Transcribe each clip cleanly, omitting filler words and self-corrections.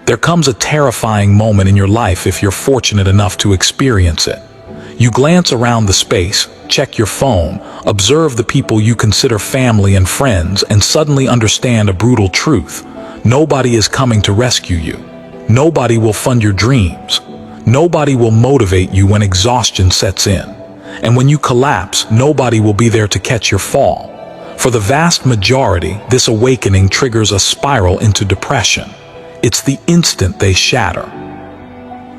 There comes a terrifying moment in your life if you're fortunate enough to experience it. You glance around the space, check your phone, observe the people you consider family and friends, and suddenly understand a brutal truth. Nobody is coming to rescue you. Nobody will fund your dreams. Nobody will motivate you when exhaustion sets in. And when you collapse, nobody will be there to catch your fall. For the vast majority, this awakening triggers a spiral into depression. It's the instant they shatter.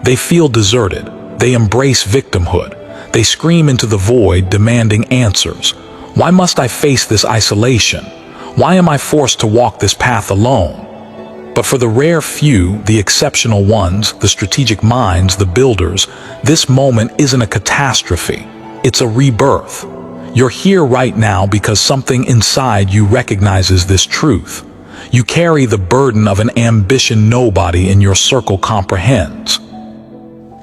They feel deserted. They embrace victimhood. They scream into the void, demanding answers. Why must I face this isolation? Why am I forced to walk this path alone? But for the rare few, the exceptional ones, the strategic minds, the builders, this moment isn't a catastrophe. It's a rebirth. You're here right now because something inside you recognizes this truth. You carry the burden of an ambition nobody in your circle comprehends.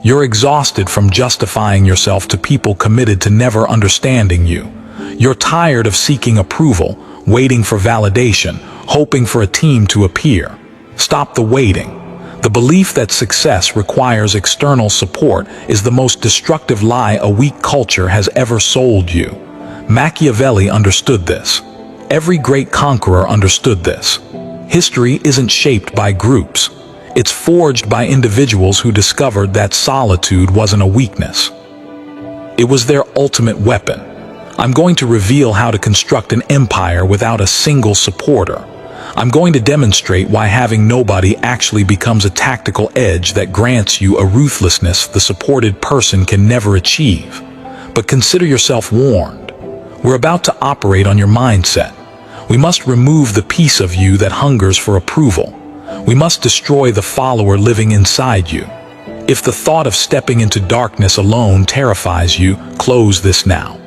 You're exhausted from justifying yourself to people committed to never understanding you. You're tired of seeking approval, waiting for validation, hoping for a team to appear. Stop the waiting. The belief that success requires external support is the most destructive lie a weak culture has ever sold you. Machiavelli understood this. Every great conqueror understood this. History isn't shaped by groups. It's forged by individuals who discovered that solitude wasn't a weakness. It was their ultimate weapon. I'm going to reveal how to construct an empire without a single supporter. I'm going to demonstrate why having nobody actually becomes a tactical edge that grants you a ruthlessness the supported person can never achieve. But consider yourself warned. We're about to operate on your mindset. We must remove the piece of you that hungers for approval. We must destroy the follower living inside you. If the thought of stepping into darkness alone terrifies you, close this now.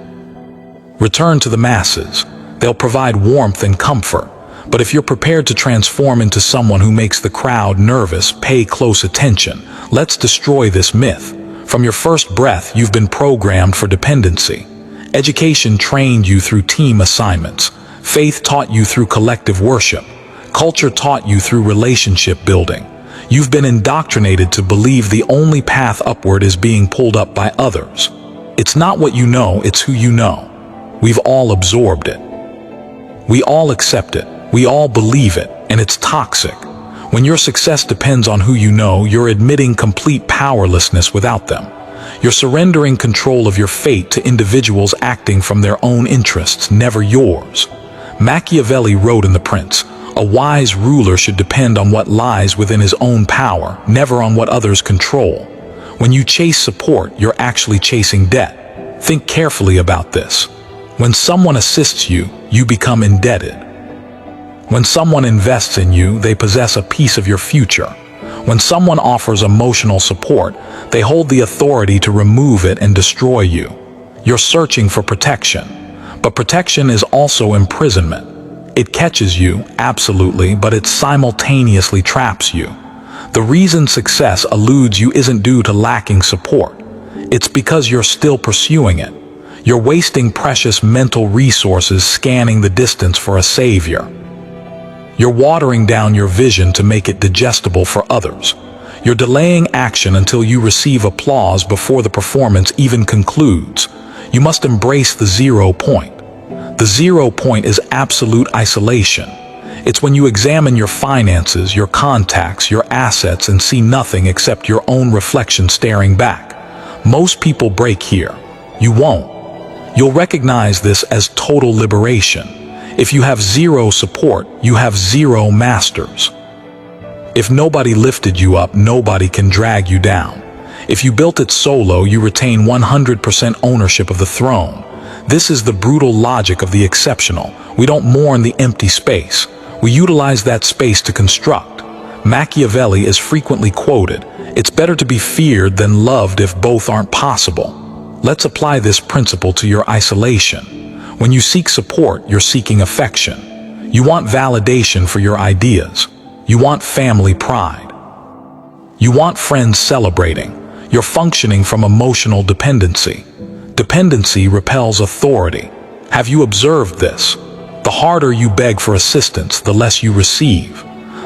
Return to the masses. They'll provide warmth and comfort. But if you're prepared to transform into someone who makes the crowd nervous, pay close attention. Let's destroy this myth. From your first breath, you've been programmed for dependency. Education trained you through team assignments. Faith taught you through collective worship. Culture taught you through relationship building. You've been indoctrinated to believe the only path upward is being pulled up by others. It's not what you know, it's who you know. We've all absorbed it. We all accept it. We all believe it, and it's toxic. When your success depends on who you know, you're admitting complete powerlessness without them. You're surrendering control of your fate to individuals acting from their own interests, never yours. Machiavelli wrote in The Prince, "A wise ruler should depend on what lies within his own power, never on what others control." When you chase support, you're actually chasing debt. Think carefully about this. When someone assists you, you become indebted. When someone invests in you, they possess a piece of your future. When someone offers emotional support, they hold the authority to remove it and destroy you. You're searching for protection. But protection is also imprisonment. It catches you, absolutely, but it simultaneously traps you. The reason success eludes you isn't due to lacking support. It's because you're still pursuing it. You're wasting precious mental resources scanning the distance for a savior. You're watering down your vision to make it digestible for others. You're delaying action until you receive applause before the performance even concludes. You must embrace the 0 point. The 0 point is absolute isolation. It's when you examine your finances, your contacts, your assets, and see nothing except your own reflection staring back. Most people break here. You won't. You'll recognize this as total liberation. If you have 0 support, you have 0 masters. If nobody lifted you up, nobody can drag you down. If you built it solo, you retain 100% ownership of the throne. This is the brutal logic of the exceptional. We don't mourn the empty space. We utilize that space to construct. Machiavelli is frequently quoted, "It's better to be feared than loved if both aren't possible." Let's apply this principle to your isolation. When you seek support, you're seeking affection. You want validation for your ideas. You want family pride. You want friends celebrating. You're functioning from emotional dependency. Dependency repels authority. Have you observed this? The harder you beg for assistance, the less you receive.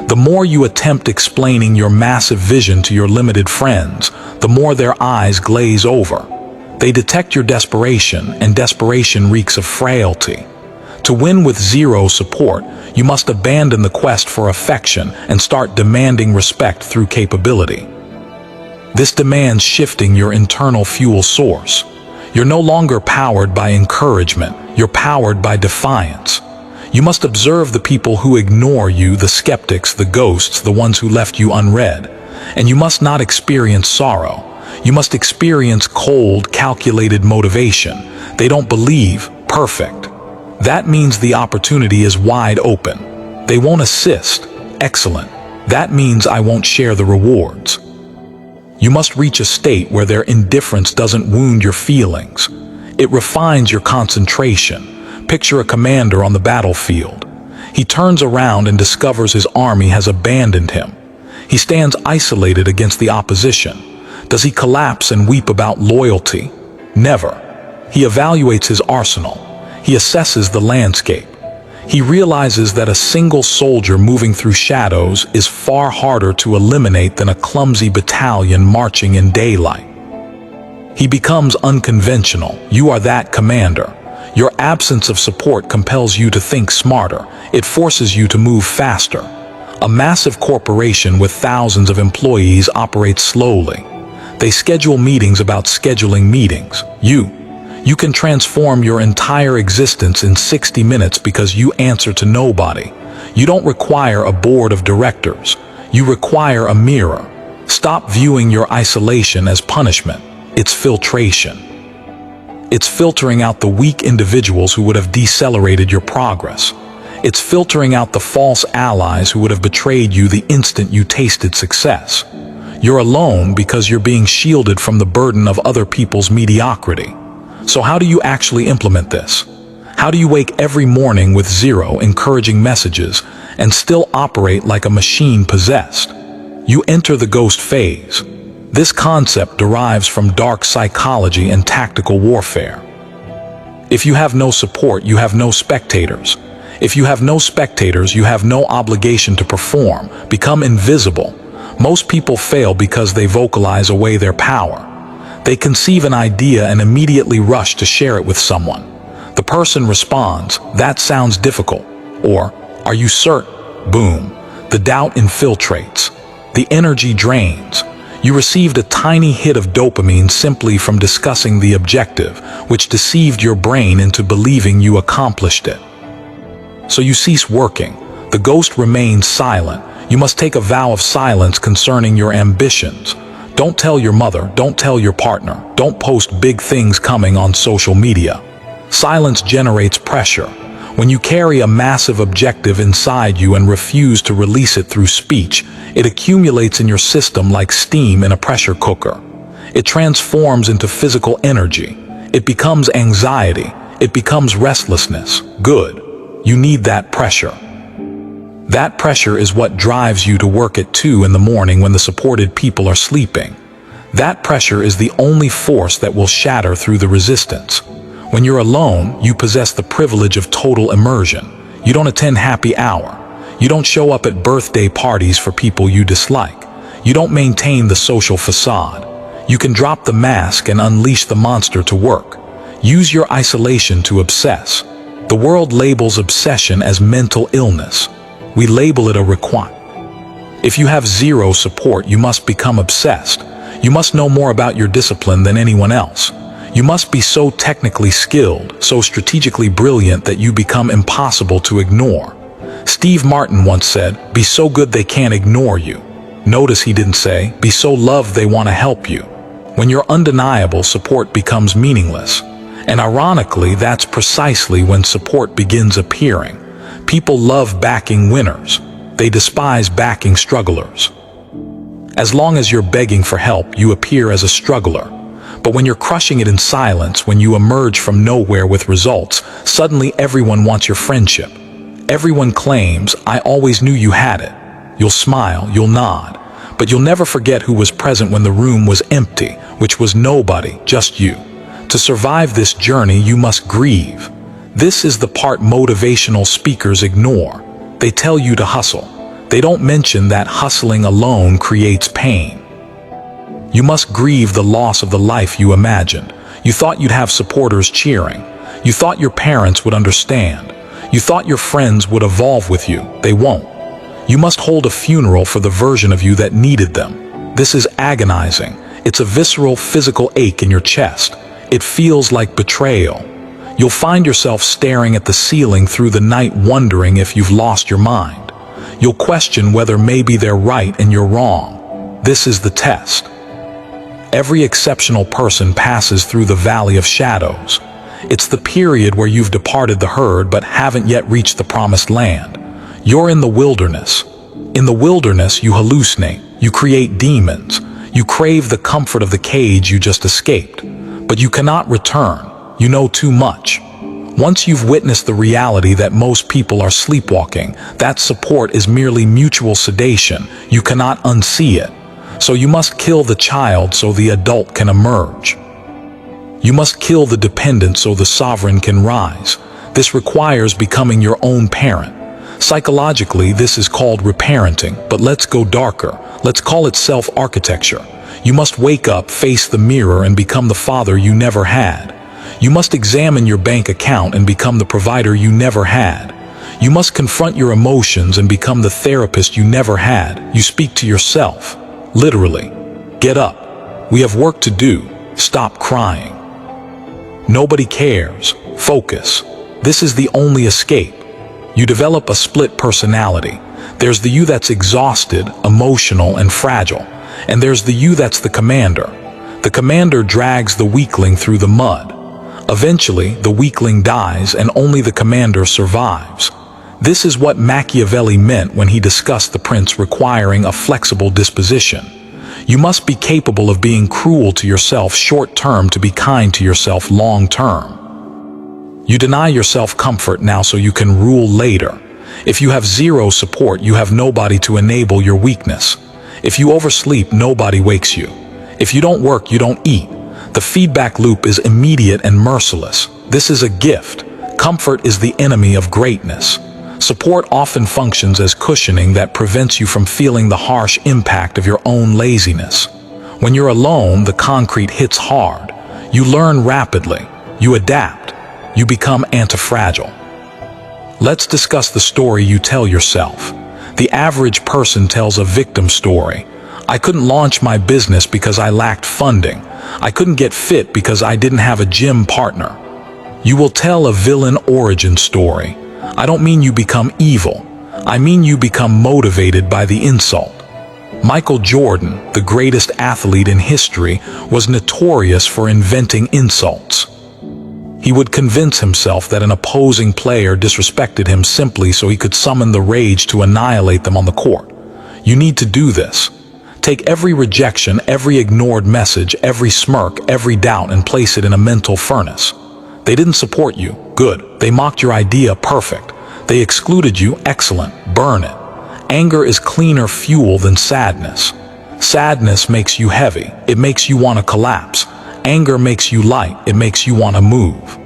The more you attempt explaining your massive vision to your limited friends, the more their eyes glaze over. They detect your desperation, and desperation reeks of frailty. To win with zero support, you must abandon the quest for affection and start demanding respect through capability. This demands shifting your internal fuel source. You're no longer powered by encouragement, you're powered by defiance. You must observe the people who ignore you, the skeptics, the ghosts, the ones who left you unread. And you must not experience sorrow. You must experience cold, calculated motivation. They don't believe. Perfect. That means the opportunity is wide open. They won't assist. Excellent. That means I won't share the rewards. You must reach a state where their indifference doesn't wound your feelings. It refines your concentration. Picture a commander on the battlefield. He turns around and discovers his army has abandoned him. He stands isolated against the opposition. Does he collapse and weep about loyalty? Never. He evaluates his arsenal. He assesses the landscape. He realizes that a single soldier moving through shadows is far harder to eliminate than a clumsy battalion marching in daylight. He becomes unconventional. You are that commander. Your absence of support compels you to think smarter. It forces you to move faster. A massive corporation with thousands of employees operates slowly. They schedule meetings about scheduling meetings. You can transform your entire existence in 60 minutes because you answer to nobody. You don't require a board of directors. You require a mirror. Stop viewing your isolation as punishment. It's filtration. It's filtering out the weak individuals who would have decelerated your progress. It's filtering out the false allies who would have betrayed you the instant you tasted success. You're alone because you're being shielded from the burden of other people's mediocrity. So how do you actually implement this? How do you wake every morning with zero encouraging messages and still operate like a machine possessed? You enter the ghost phase. This concept derives from dark psychology and tactical warfare. If you have no support, you have no spectators. If you have no spectators, you have no obligation to perform, become invisible. Most people fail because they vocalize away their power. They conceive an idea and immediately rush to share it with someone. The person responds, "That sounds difficult," or "Are you certain?" Boom. The doubt infiltrates. The energy drains. You received a tiny hit of dopamine simply from discussing the objective, which deceived your brain into believing you accomplished it. So you cease working. The ghost remains silent. You must take a vow of silence concerning your ambitions. Don't tell your mother, don't tell your partner, don't post big things coming on social media. Silence generates pressure. When you carry a massive objective inside you and refuse to release it through speech, it accumulates in your system like steam in a pressure cooker. It transforms into physical energy. It becomes anxiety. It becomes restlessness. Good. You need that pressure. That pressure is what drives you to work at 2 in the morning when the supported people are sleeping. That pressure is the only force that will shatter through the resistance. When you're alone, you possess the privilege of total immersion. You don't attend happy hour. You don't show up at birthday parties for people you dislike. You don't maintain the social facade. You can drop the mask and unleash the monster to work. Use your isolation to obsess. The world labels obsession as mental illness. We label it a requirement. If you have zero support, you must become obsessed. You must know more about your discipline than anyone else. You must be so technically skilled, so strategically brilliant that you become impossible to ignore. Steve Martin once said, "Be so good they can't ignore you." Notice he didn't say, "Be so loved they want to help you." When you're undeniable, support becomes meaningless. And ironically, that's precisely when support begins appearing. People love backing winners. They despise backing strugglers. As long as you're begging for help, you appear as a struggler. But when you're crushing it in silence, when you emerge from nowhere with results, suddenly everyone wants your friendship. Everyone claims, "I always knew you had it." You'll smile, you'll nod, but you'll never forget who was present when the room was empty, which was nobody, just you. To survive this journey, you must grieve. This is the part motivational speakers ignore. They tell you to hustle. They don't mention that hustling alone creates pain. You must grieve the loss of the life you imagined. You thought you'd have supporters cheering. You thought your parents would understand. You thought your friends would evolve with you. They won't. You must hold a funeral for the version of you that needed them. This is agonizing. It's a visceral, physical ache in your chest. It feels like betrayal. You'll find yourself staring at the ceiling through the night wondering if you've lost your mind. You'll question whether maybe they're right and you're wrong. This is the test. Every exceptional person passes through the valley of shadows. It's the period where you've departed the herd but haven't yet reached the promised land. You're in the wilderness. In the wilderness, you hallucinate. You create demons. You crave the comfort of the cage you just escaped. But you cannot return. You know too much. Once you've witnessed the reality that most people are sleepwalking, that support is merely mutual sedation. You cannot unsee it. So you must kill the child so the adult can emerge. You must kill the dependent so the sovereign can rise. This requires becoming your own parent. Psychologically, this is called reparenting, but let's go darker. Let's call it self-architecture. You must wake up, face the mirror, and become the father you never had. You must examine your bank account and become the provider you never had. You must confront your emotions and become the therapist you never had. You speak to yourself. Literally. Get up. We have work to do. Stop crying. Nobody cares. Focus. This is the only escape. You develop a split personality. There's the you that's exhausted, emotional, and fragile. And there's the you that's the commander. The commander drags the weakling through the mud. Eventually, the weakling dies and only the commander survives. This is what Machiavelli meant when he discussed the prince requiring a flexible disposition. You must be capable of being cruel to yourself short-term to be kind to yourself long-term. You deny yourself comfort now so you can rule later. If you have zero support, you have nobody to enable your weakness. If you oversleep, nobody wakes you. If you don't work, you don't eat. The feedback loop is immediate and merciless. This is a gift. Comfort is the enemy of greatness. Support often functions as cushioning that prevents you from feeling the harsh impact of your own laziness. When you're alone, the concrete hits hard. You learn rapidly. You adapt. You become anti-fragile. Let's discuss the story you tell yourself. The average person tells a victim story. I couldn't launch my business because I lacked funding. I couldn't get fit because I didn't have a gym partner. You will tell a villain origin story. I don't mean you become evil. I mean you become motivated by the insult. Michael Jordan, the greatest athlete in history, was notorious for inventing insults. He would convince himself that an opposing player disrespected him simply so he could summon the rage to annihilate them on the court. You need to do this. Take every rejection, every ignored message, every smirk, every doubt, and place it in a mental furnace. They didn't support you. Good. They mocked your idea. Perfect. They excluded you. Excellent. Burn it. Anger is cleaner fuel than sadness. Sadness makes you heavy. It makes you want to collapse. Anger makes you light. It makes you want to move.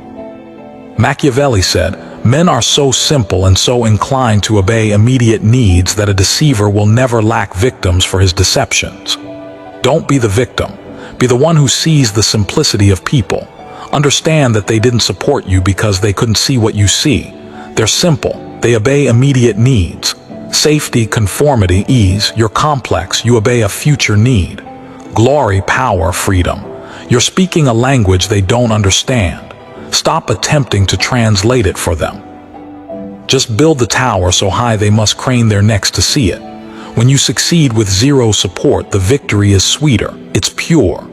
Machiavelli said, "Men are so simple and so inclined to obey immediate needs that a deceiver will never lack victims for his deceptions." Don't be the victim. Be the one who sees the simplicity of people. Understand that they didn't support you because they couldn't see what you see. They're simple. They obey immediate needs. Safety, conformity, ease. You're complex. You obey a future need. Glory, power, freedom. You're speaking a language they don't understand. Stop attempting to translate it for them. Just build the tower so high they must crane their necks to see it. When you succeed with zero support, the victory is sweeter. It's pure.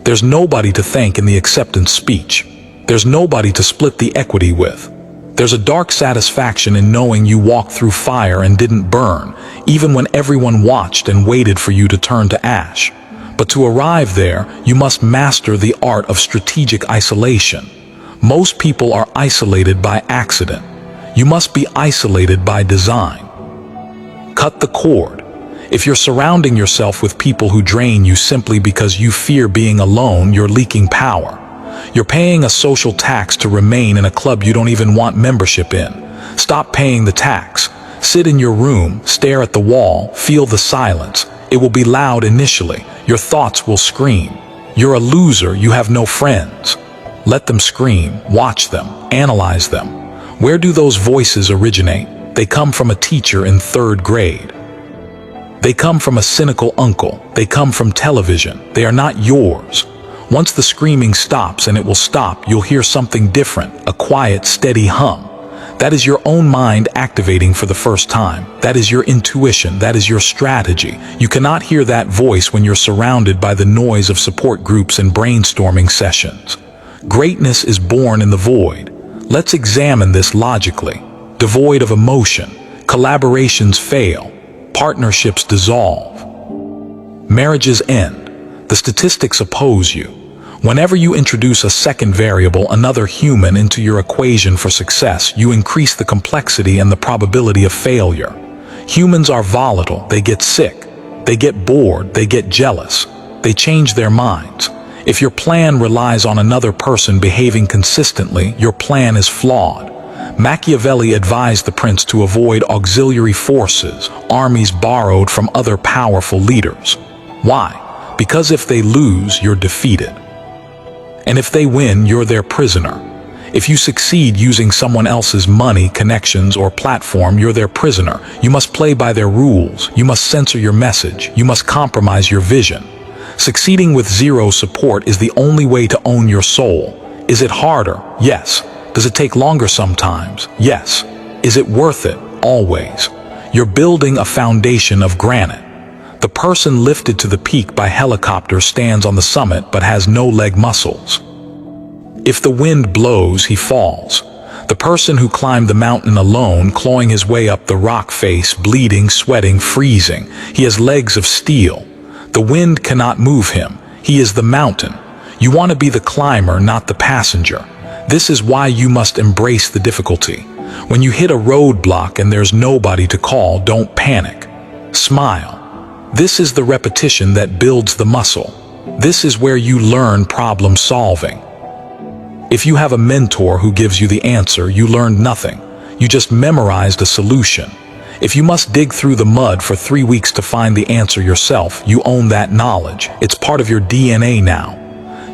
There's nobody to thank in the acceptance speech. There's nobody to split the equity with. There's a dark satisfaction in knowing you walked through fire and didn't burn, even when everyone watched and waited for you to turn to ash. But to arrive there, you must master the art of strategic isolation. Most people are isolated by accident. You must be isolated by design. Cut the cord. If you're surrounding yourself with people who drain you simply because you fear being alone, you're leaking power. You're paying a social tax to remain in a club you don't even want membership in. Stop paying the tax. Sit in your room, stare at the wall, feel the silence. It will be loud initially. Your thoughts will scream. You're a loser, you have no friends. Let them scream, watch them, analyze them. Where do those voices originate? They come from a teacher in 3rd grade. They come from a cynical uncle. They come from television. They are not yours. Once the screaming stops, and it will stop, you'll hear something different, a quiet, steady hum. That is your own mind activating for the first time. That is your intuition. That is your strategy. You cannot hear that voice when you're surrounded by the noise of support groups and brainstorming sessions. Greatness is born in the void. Let's examine this logically. Devoid of emotion, collaborations fail, partnerships dissolve, marriages end. The statistics oppose you. Whenever you introduce a second variable, another human, into your equation for success, you increase the complexity and the probability of failure. Humans are volatile. They get sick. They get bored. They get jealous. They change their minds. If your plan relies on another person behaving consistently, your plan is flawed. Machiavelli advised the prince to avoid auxiliary forces, armies borrowed from other powerful leaders. Why? Because if they lose, you're defeated. And if they win, you're their prisoner. If you succeed using someone else's money, connections, or platform, you're their prisoner. You must play by their rules. You must censor your message. You must compromise your vision. Succeeding with zero support is the only way to own your soul. Is it harder? Yes. Does it take longer sometimes? Yes. Is it worth it? Always. You're building a foundation of granite. The person lifted to the peak by helicopter stands on the summit but has no leg muscles. If the wind blows, he falls. The person who climbed the mountain alone, clawing his way up the rock face, bleeding, sweating, freezing, he has legs of steel. The wind cannot move him. He is the mountain. You want to be the climber, not the passenger. This is why you must embrace the difficulty. When you hit a roadblock and there's nobody to call, don't panic. Smile. This is the repetition that builds the muscle. This is where you learn problem solving. If you have a mentor who gives you the answer, you learned nothing. You just memorized a solution. If you must dig through the mud for 3 weeks to find the answer yourself, you own that knowledge. It's part of your DNA now.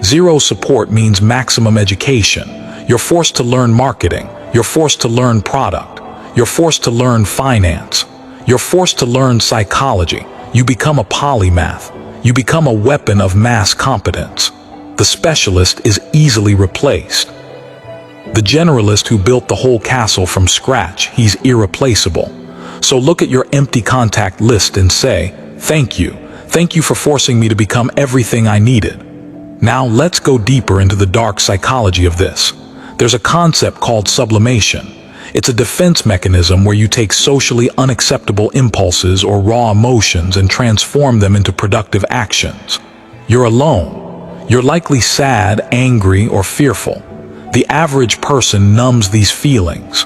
Zero support means maximum education. You're forced to learn marketing. You're forced to learn product. You're forced to learn finance. You're forced to learn psychology. You become a polymath. You become a weapon of mass competence. The specialist is easily replaced. The generalist who built the whole castle from scratch, he's irreplaceable. So look at your empty contact list and say, thank you. Thank you for forcing me to become everything I needed. Now let's go deeper into the dark psychology of this. There's a concept called sublimation. It's a defense mechanism where you take socially unacceptable impulses or raw emotions and transform them into productive actions. You're alone. You're likely sad, angry, or fearful. The average person numbs these feelings.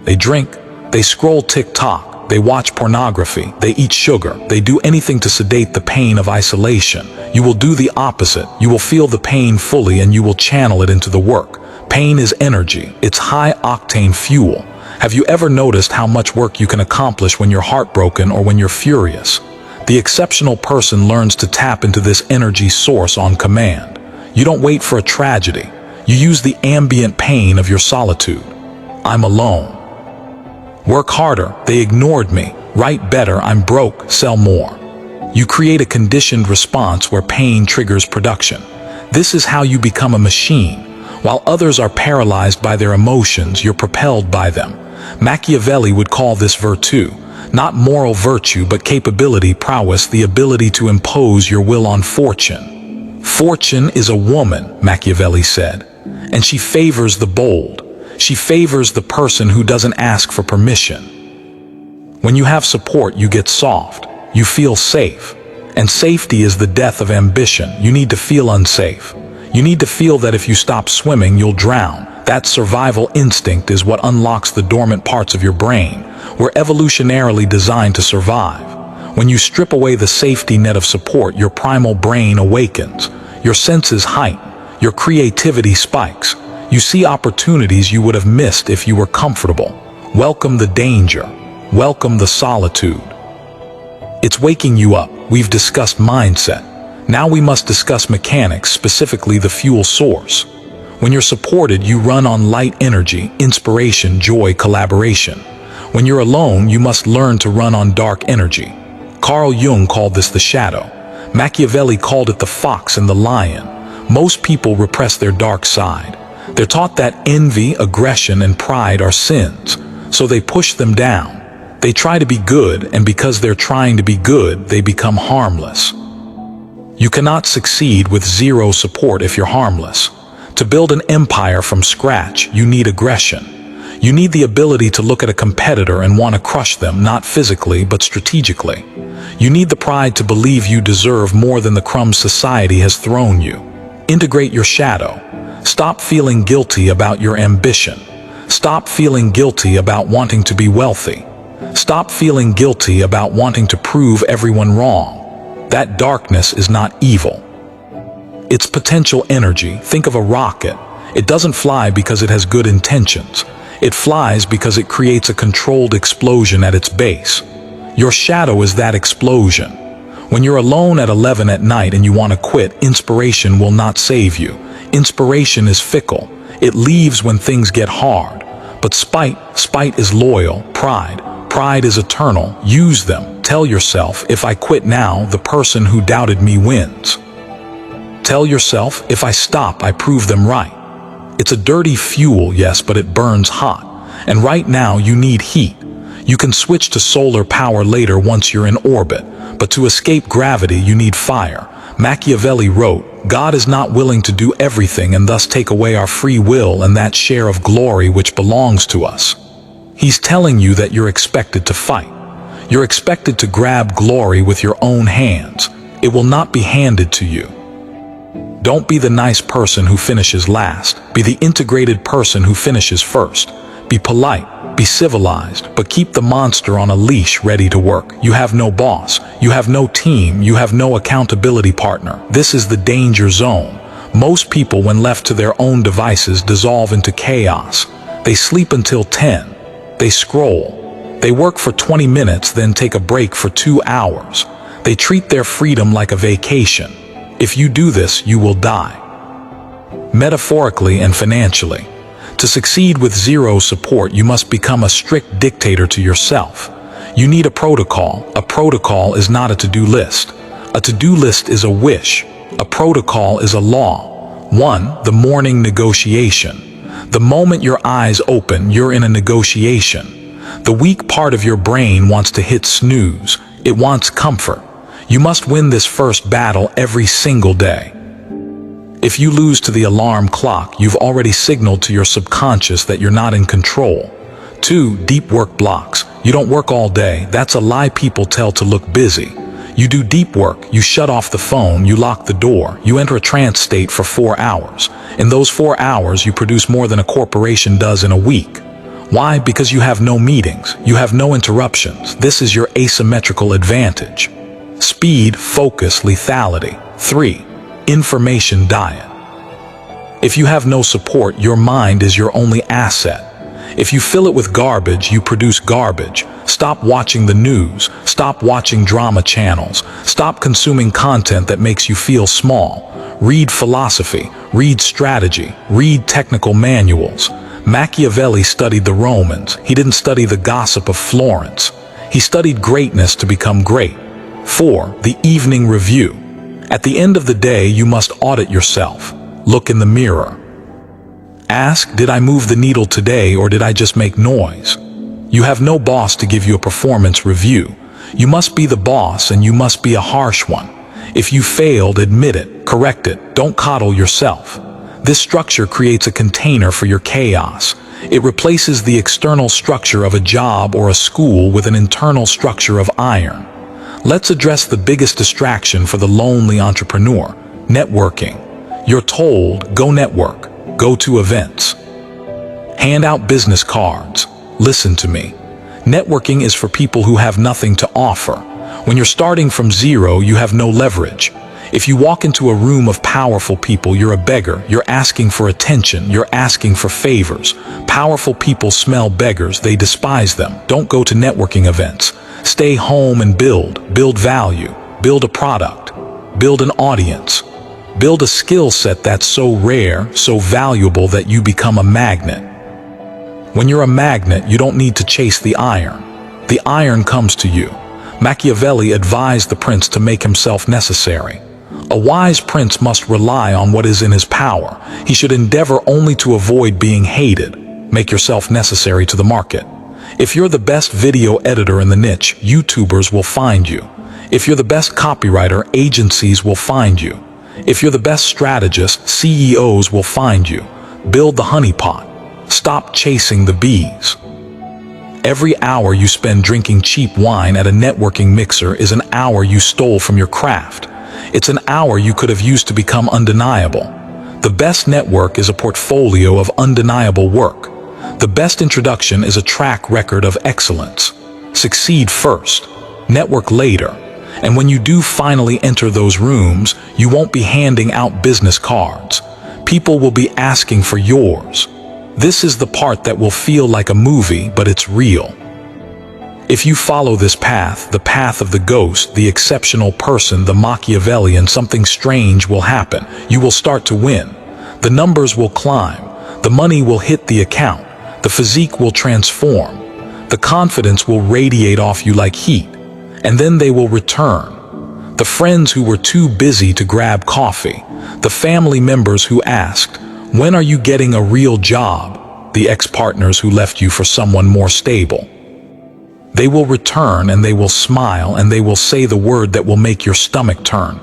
They drink, they scroll TikTok, they watch pornography, they eat sugar, they do anything to sedate the pain of isolation. You will do the opposite. You will feel the pain fully and you will channel it into the work. Pain is energy. It's high-octane fuel. Have you ever noticed how much work you can accomplish when you're heartbroken or when you're furious? The exceptional person learns to tap into this energy source on command. You don't wait for a tragedy. You use the ambient pain of your solitude. I'm alone. Work harder. They ignored me. Write better. I'm broke. Sell more. You create a conditioned response where pain triggers production. This is how you become a machine. While others are paralyzed by their emotions, you're propelled by them. Machiavelli would call this virtue. Not moral virtue, but capability, prowess, the ability to impose your will on fortune. Fortune is a woman, Machiavelli said, and she favors the bold. She favors the person who doesn't ask for permission. When you have support, you get soft. You feel safe. And safety is the death of ambition. You need to feel unsafe. You need to feel that if you stop swimming, you'll drown. That survival instinct is what unlocks the dormant parts of your brain. We're evolutionarily designed to survive. When you strip away the safety net of support, your primal brain awakens. Your senses heighten. Your creativity spikes. You see opportunities you would have missed if you were comfortable. Welcome the danger. Welcome the solitude. It's waking you up. We've discussed mindset. Now we must discuss mechanics, specifically the fuel source. When you're supported, you run on light energy, inspiration, joy, collaboration. When you're alone, you must learn to run on dark energy. Carl Jung called this the shadow. Machiavelli called it the fox and the lion. Most people repress their dark side. They're taught that envy, aggression, and pride are sins, so they push them down. They try to be good, and because they're trying to be good, they become harmless. You cannot succeed with zero support if you're harmless. To build an empire from scratch, you need aggression. You need the ability to look at a competitor and want to crush them, not physically, but strategically. You need the pride to believe you deserve more than the crumbs society has thrown you. Integrate your shadow. Stop feeling guilty about your ambition. Stop feeling guilty about wanting to be wealthy. Stop feeling guilty about wanting to prove everyone wrong. That darkness is not evil. It's potential energy. Think of a rocket. It doesn't fly because it has good intentions. It flies because it creates a controlled explosion at its base. Your shadow is that explosion. When you're alone at 11 at night and you want to quit, inspiration will not save you. Inspiration is fickle. It leaves when things get hard. But spite is loyal. Pride is eternal. Use them. Tell yourself, if I quit now, the person who doubted me wins. Tell yourself, if I stop, I prove them right. It's a dirty fuel, yes, but it burns hot. And right now you need heat. You can switch to solar power later once you're in orbit, but to escape gravity you need fire. Machiavelli wrote, God is not willing to do everything and thus take away our free will and that share of glory which belongs to us. He's telling you that you're expected to fight. You're expected to grab glory with your own hands. It will not be handed to you. Don't be the nice person who finishes last. Be the integrated person who finishes first. Be polite, be civilized, but keep the monster on a leash ready to work. You have no boss, you have no team, you have no accountability partner. This is the danger zone. Most people, when left to their own devices, dissolve into chaos. They sleep until 10. They scroll. They work for 20 minutes, then take a break for 2 hours. They treat their freedom like a vacation. If you do this, you will die. Metaphorically and financially. To succeed with zero support, you must become a strict dictator to yourself. You need a protocol. A protocol is not a to-do list. A to-do list is a wish. A protocol is a law. 1. The morning negotiation. The moment your eyes open, you're in a negotiation. The weak part of your brain wants to hit snooze. It wants comfort. You must win this first battle every single day. If you lose to the alarm clock, you've already signaled to your subconscious that you're not in control. 2. Deep work blocks. You don't work all day. That's a lie people tell to look busy. You do deep work. You shut off the phone. You lock the door. You enter a trance state for 4 hours. In those 4 hours, you produce more than a corporation does in a week. Why? Because you have no meetings. You have no interruptions. This is your asymmetrical advantage. Speed, focus, lethality. 3. Information diet. If you have no support, your mind is your only asset. If you fill it with garbage, you produce garbage. Stop watching the news. Stop watching drama channels. Stop consuming content that makes you feel small. Read philosophy. Read strategy. Read technical manuals. Machiavelli studied the Romans. He didn't study the gossip of Florence. He studied greatness to become great. 4. The evening review. At the end of the day, you must audit yourself. Look in the mirror. Ask, did I move the needle today or did I just make noise? You have no boss to give you a performance review. You must be the boss and you must be a harsh one. If you failed, admit it, correct it, don't coddle yourself. This structure creates a container for your chaos. It replaces the external structure of a job or a school with an internal structure of iron. Let's address the biggest distraction for the lonely entrepreneur: networking. You're told, go network, go to events, hand out business cards. Listen to me. Networking is for people who have nothing to offer. When you're starting from zero, you have no leverage. If you walk into a room of powerful people, you're a beggar. You're asking for attention. You're asking for favors. Powerful people smell beggars. They despise them. Don't go to networking events. Stay home and build value, build a product, build an audience, build a skill set that's so rare, so valuable that you become a magnet. When you're a magnet, you don't need to chase the iron. The iron comes to you. Machiavelli advised the prince to make himself necessary. A wise prince must rely on what is in his power. He should endeavor only to avoid being hated. Make yourself necessary to the market. If you're the best video editor in the niche, YouTubers will find you. If you're the best copywriter, agencies will find you. If you're the best strategist, CEOs will find you. Build the honeypot. Stop chasing the bees. Every hour you spend drinking cheap wine at a networking mixer is an hour you stole from your craft. It's an hour you could have used to become undeniable. The best network is a portfolio of undeniable work. The best introduction is a track record of excellence. Succeed first, network later. And when you do finally enter those rooms, you won't be handing out business cards. People will be asking for yours. This is the part that will feel like a movie, but it's real. If you follow this path, the path of the ghost, the exceptional person, the Machiavellian, something strange will happen. You will start to win. The numbers will climb. The money will hit the account. The physique will transform. The confidence will radiate off you like heat. And then they will return. The friends who were too busy to grab coffee. The family members who asked, "When are you getting a real job?" The ex-partners who left you for someone more stable. They will return and they will smile and they will say the word that will make your stomach turn.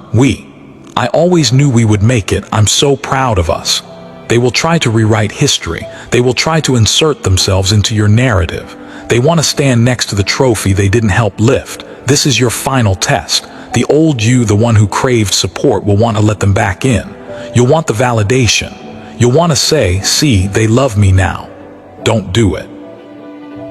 I always knew we would make it. I'm so proud of us. They will try to rewrite history. They will try to insert themselves into your narrative. They want to stand next to the trophy they didn't help lift. This is your final test. The old you, the one who craved support, will want to let them back in. You'll want the validation. You'll want to say, "See, they love me now." Don't do it.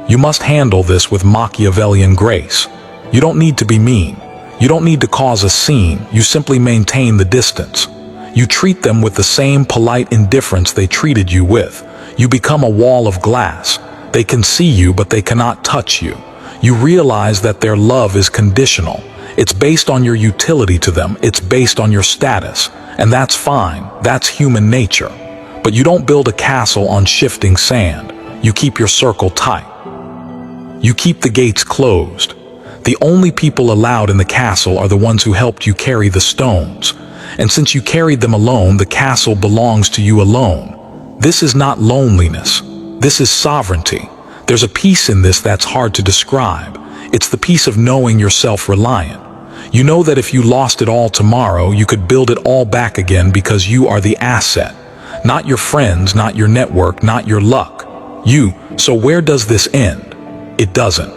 You must handle this with Machiavellian grace. You don't need to be mean. You don't need to cause a scene. You simply maintain the distance. You treat them with the same polite indifference they treated you with. You become a wall of glass. They can see you, but they cannot touch you. You realize that their love is conditional. It's based on your utility to them. It's based on your status. And that's fine. That's human nature. But you don't build a castle on shifting sand. You keep your circle tight. You keep the gates closed. The only people allowed in the castle are the ones who helped you carry the stones. And since you carried them alone, the castle belongs to you alone. This is not loneliness. This is sovereignty. There's a peace in this that's hard to describe. It's the peace of knowing you're self-reliant. You know that if you lost it all tomorrow, you could build it all back again because you are the asset. Not your friends, not your network, not your luck. You. So where does this end? It doesn't.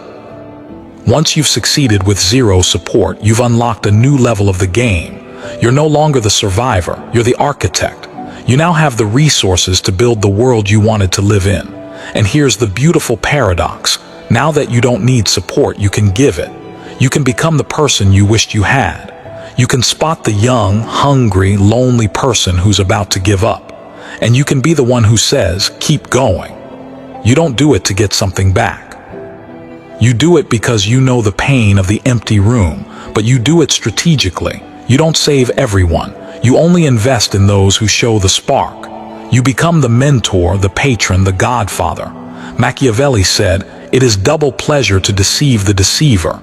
Once you've succeeded with zero support, you've unlocked a new level of the game. You're no longer the survivor, you're the architect. You now have the resources to build the world you wanted to live in. And here's the beautiful paradox. Now that you don't need support, you can give it. You can become the person you wished you had. You can spot the young, hungry, lonely person who's about to give up. And you can be the one who says, "Keep going." You don't do it to get something back. You do it because you know the pain of the empty room, but you do it strategically. You don't save everyone. You only invest in those who show the spark. You become the mentor, the patron, the godfather. Machiavelli said, "It is double pleasure to deceive the deceiver."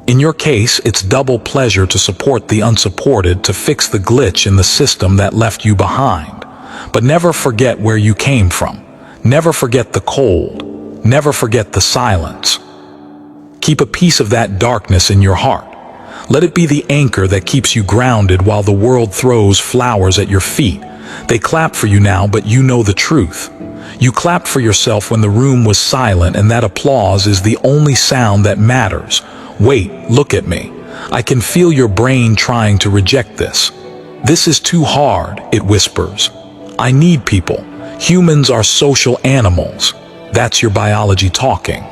In your case, it's double pleasure to support the unsupported, to fix the glitch in the system that left you behind. But never forget where you came from. Never forget the cold. Never forget the silence. Keep a piece of that darkness in your heart. Let it be the anchor that keeps you grounded while the world throws flowers at your feet. They clap for you now, but you know the truth. You clapped for yourself when the room was silent, and that applause is the only sound that matters. Wait, look at me. I can feel your brain trying to reject this. This is too hard, it whispers. I need people. Humans are social animals. That's your biology talking.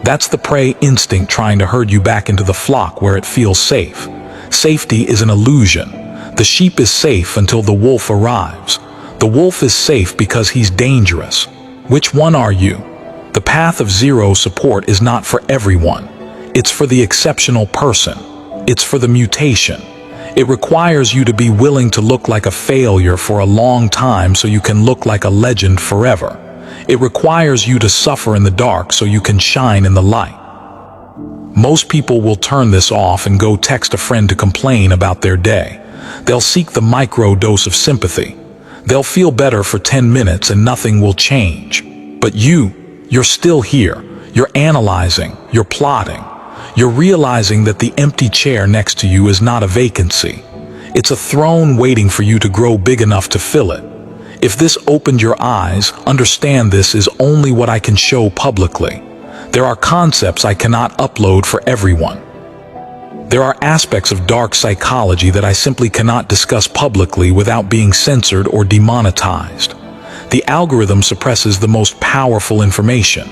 That's the prey instinct trying to herd you back into the flock where it feels safe. Safety is an illusion. The sheep is safe until the wolf arrives. The wolf is safe because he's dangerous. Which one are you? The path of zero support is not for everyone. It's for the exceptional person. It's for the mutation. It requires you to be willing to look like a failure for a long time so you can look like a legend forever. It requires you to suffer in the dark so you can shine in the light. Most people will turn this off and go text a friend to complain about their day. They'll seek the micro dose of sympathy. They'll feel better for 10 minutes and nothing will change. But you're still here. You're analyzing, you're plotting. You're realizing that the empty chair next to you is not a vacancy. It's a throne waiting for you to grow big enough to fill it. If this opened your eyes, understand this is only what I can show publicly. There are concepts I cannot upload for everyone. There are aspects of dark psychology that I simply cannot discuss publicly without being censored or demonetized. The algorithm suppresses the most powerful information.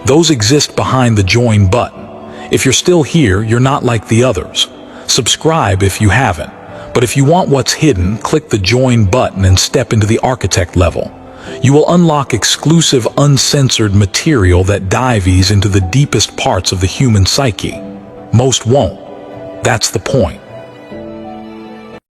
Those exist behind the join button. If you're still here, you're not like the others. Subscribe if you haven't. But if you want what's hidden, click the join button and step into the architect level. You will unlock exclusive, uncensored material that dives into the deepest parts of the human psyche. Most won't. That's the point.